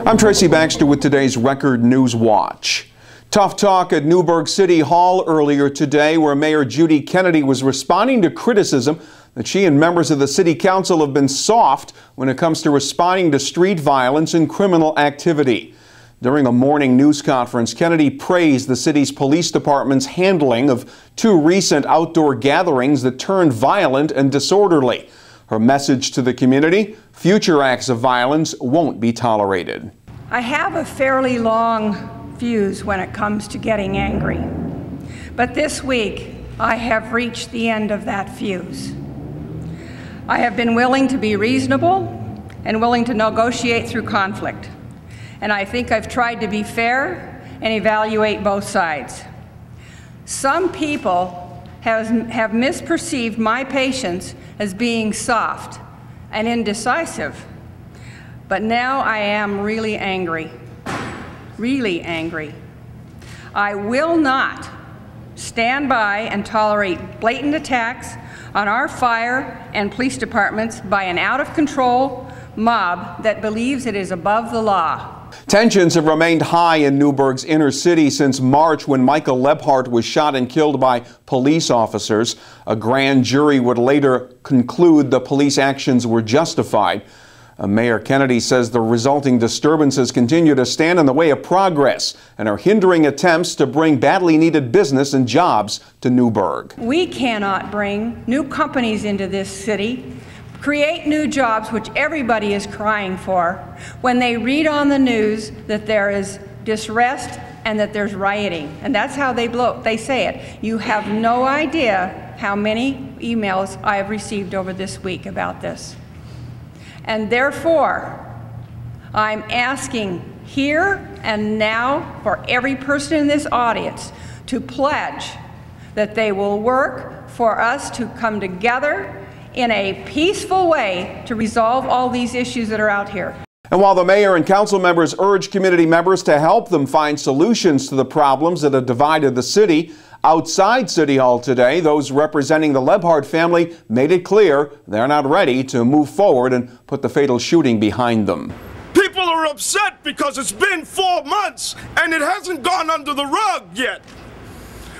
I'm Tracy Baxter with today's Record Newswatch. Tough talk at Newburgh City Hall earlier today, where Mayor Judy Kennedy was responding to criticism that she and members of the City Council have been soft when it comes to responding to street violence and criminal activity. During a morning news conference, Kennedy praised the city's police department's handling of two recent outdoor gatherings that turned violent and disorderly. Her message to the community: future acts of violence won't be tolerated. I have a fairly long fuse when it comes to getting angry, but this week I have reached the end of that fuse. I have been willing to be reasonable and willing to negotiate through conflict, and I think I've tried to be fair and evaluate both sides. Some people have misperceived my patience as being soft and indecisive, but now I am really angry. Really angry. I will not stand by and tolerate blatant attacks on our fire and police departments by an out-of-control mob that believes it is above the law. Tensions have remained high in Newburgh's inner city since March, when Michael Lebhart was shot and killed by police officers. A grand jury would later conclude the police actions were justified. Mayor Kennedy says the resulting disturbances continue to stand in the way of progress and are hindering attempts to bring badly needed business and jobs to Newburgh. We cannot bring new companies into this city, create new jobs, which everybody is crying for, when they read on the news that there is disrest and that there's rioting. And that's how they say it. You have no idea how many emails I have received over this week about this. And therefore, I'm asking here and now for every person in this audience to pledge that they will work for us to come together in a peaceful way to resolve all these issues that are out here. And while the mayor and council members urge community members to help them find solutions to the problems that have divided the city, outside City Hall today, those representing the Lebhart family made it clear they're not ready to move forward and put the fatal shooting behind them. People are upset because it's been 4 months and it hasn't gone under the rug yet.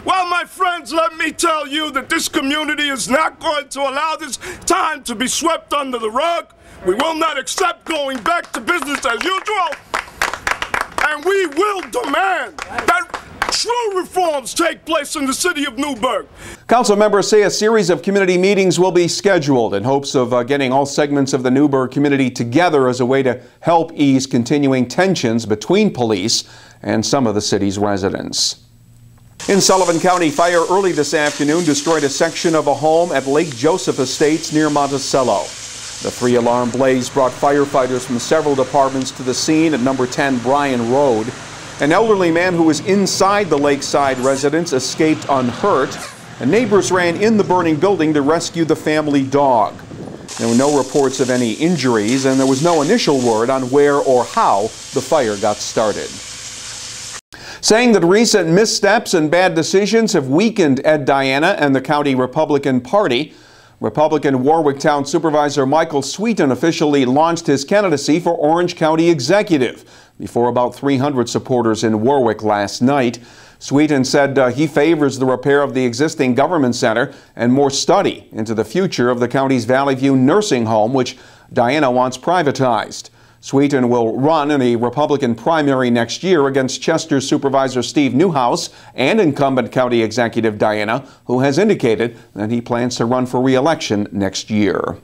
Well, my friends, let me tell you that this community is not going to allow this time to be swept under the rug. We will not accept going back to business as usual, and we will demand that true reforms take place in the city of Newburgh. Council members say a series of community meetings will be scheduled in hopes of getting all segments of the Newburgh community together as a way to help ease continuing tensions between police and some of the city's residents. In Sullivan County, fire early this afternoon destroyed a section of a home at Lake Joseph Estates near Monticello. The 3-alarm blaze brought firefighters from several departments to the scene at number 10 Bryan Road. An elderly man who was inside the lakeside residence escaped unhurt, and neighbors ran in the burning building to rescue the family dog. There were no reports of any injuries, and there was no initial word on where or how the fire got started. Saying that recent missteps and bad decisions have weakened Ed Diana and the county Republican Party, Republican Warwick Town Supervisor Michael Sweeten officially launched his candidacy for Orange County Executive before about 300 supporters in Warwick last night. Sweeten said he favors the repair of the existing government center and more study into the future of the county's Valley View nursing home, which Diana wants privatized. Sweeten will run in a Republican primary next year against Chester Supervisor Steve Newhouse and incumbent County Executive Diana, who has indicated that he plans to run for re-election next year.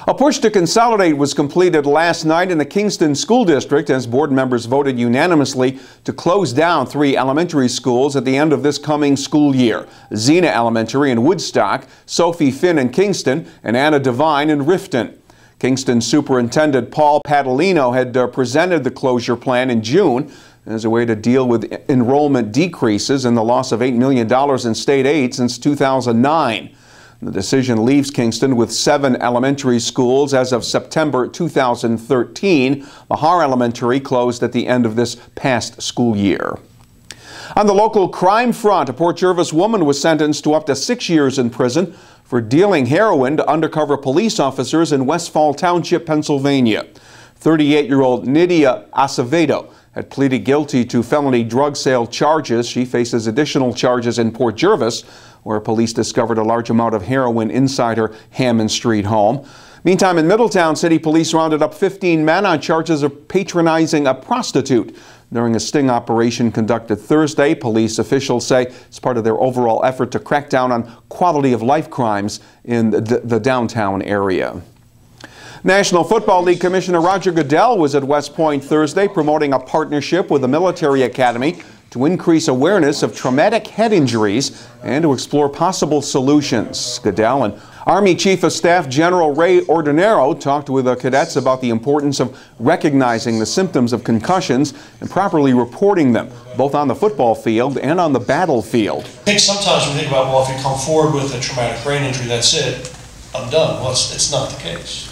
A push to consolidate was completed last night in the Kingston School District as board members voted unanimously to close down 3 elementary schools at the end of this coming school year: Xena Elementary in Woodstock, Sophie Finn in Kingston, and Anna Devine in Rifton. Kingston Superintendent Paul Padalino had presented the closure plan in June as a way to deal with enrollment decreases and the loss of $8 million in state aid since 2009. The decision leaves Kingston with 7 elementary schools as of September 2013. Mahar Elementary closed at the end of this past school year. On the local crime front, a Port Jervis woman was sentenced to up to 6 years in prison for dealing heroin to undercover police officers in Westfall Township, Pennsylvania. 38-year-old Nydia Acevedo had pleaded guilty to felony drug sale charges. She faces additional charges in Port Jervis, where police discovered a large amount of heroin inside her Hammond Street home. Meantime, in Middletown, city police rounded up 15 men on charges of patronizing a prostitute during a sting operation conducted Thursday. Police officials say it's part of their overall effort to crack down on quality of life crimes in the downtown area. National Football League Commissioner Roger Goodell was at West Point Thursday promoting a partnership with the military academy to increase awareness of traumatic head injuries and to explore possible solutions. Goodell and Army Chief of Staff General Ray Ordinero talked with the cadets about the importance of recognizing the symptoms of concussions and properly reporting them, both on the football field and on the battlefield. I think sometimes we think about, well, if you come forward with a traumatic brain injury, that's it, I'm done. Well, it's not the case.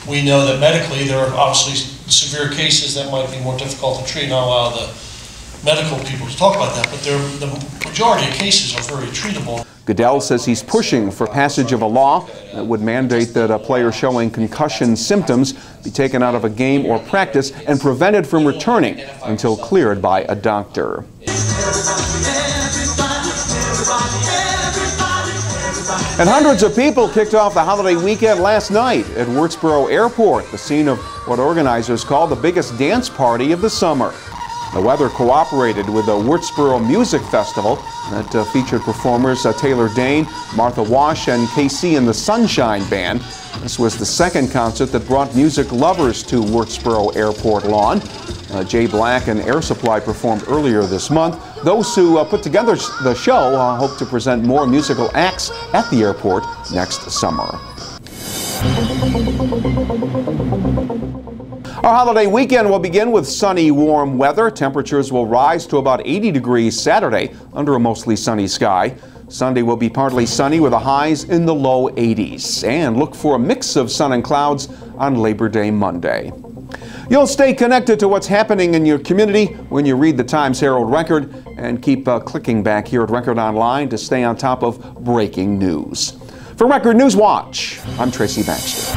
We know that medically there are obviously severe cases that might be more difficult to treat, not allow the medical people to talk about that, but the majority of cases are very treatable. Goodell says he's pushing for passage of a law that would mandate that a player showing concussion symptoms be taken out of a game or practice and prevented from returning until cleared by a doctor. And hundreds of people kicked off the holiday weekend last night at Wurtsboro Airport, the scene of what organizers call the biggest dance party of the summer. The weather cooperated with the Wurtsboro Music Festival that featured performers Taylor Dane, Martha Wash, and KC and the Sunshine Band. This was the second concert that brought music lovers to Wurtsboro Airport lawn. Jay Black and Air Supply performed earlier this month. Those who put together the show hope to present more musical acts at the airport next summer. Our holiday weekend will begin with sunny, warm weather. Temperatures will rise to about 80 degrees Saturday under a mostly sunny sky. Sunday will be partly sunny with the highs in the low 80s. And look for a mix of sun and clouds on Labor Day Monday. You'll stay connected to what's happening in your community when you read the Times-Herald Record and keep clicking back here at Record Online to stay on top of breaking news. For Record Newswatch, I'm Tracy Baxter.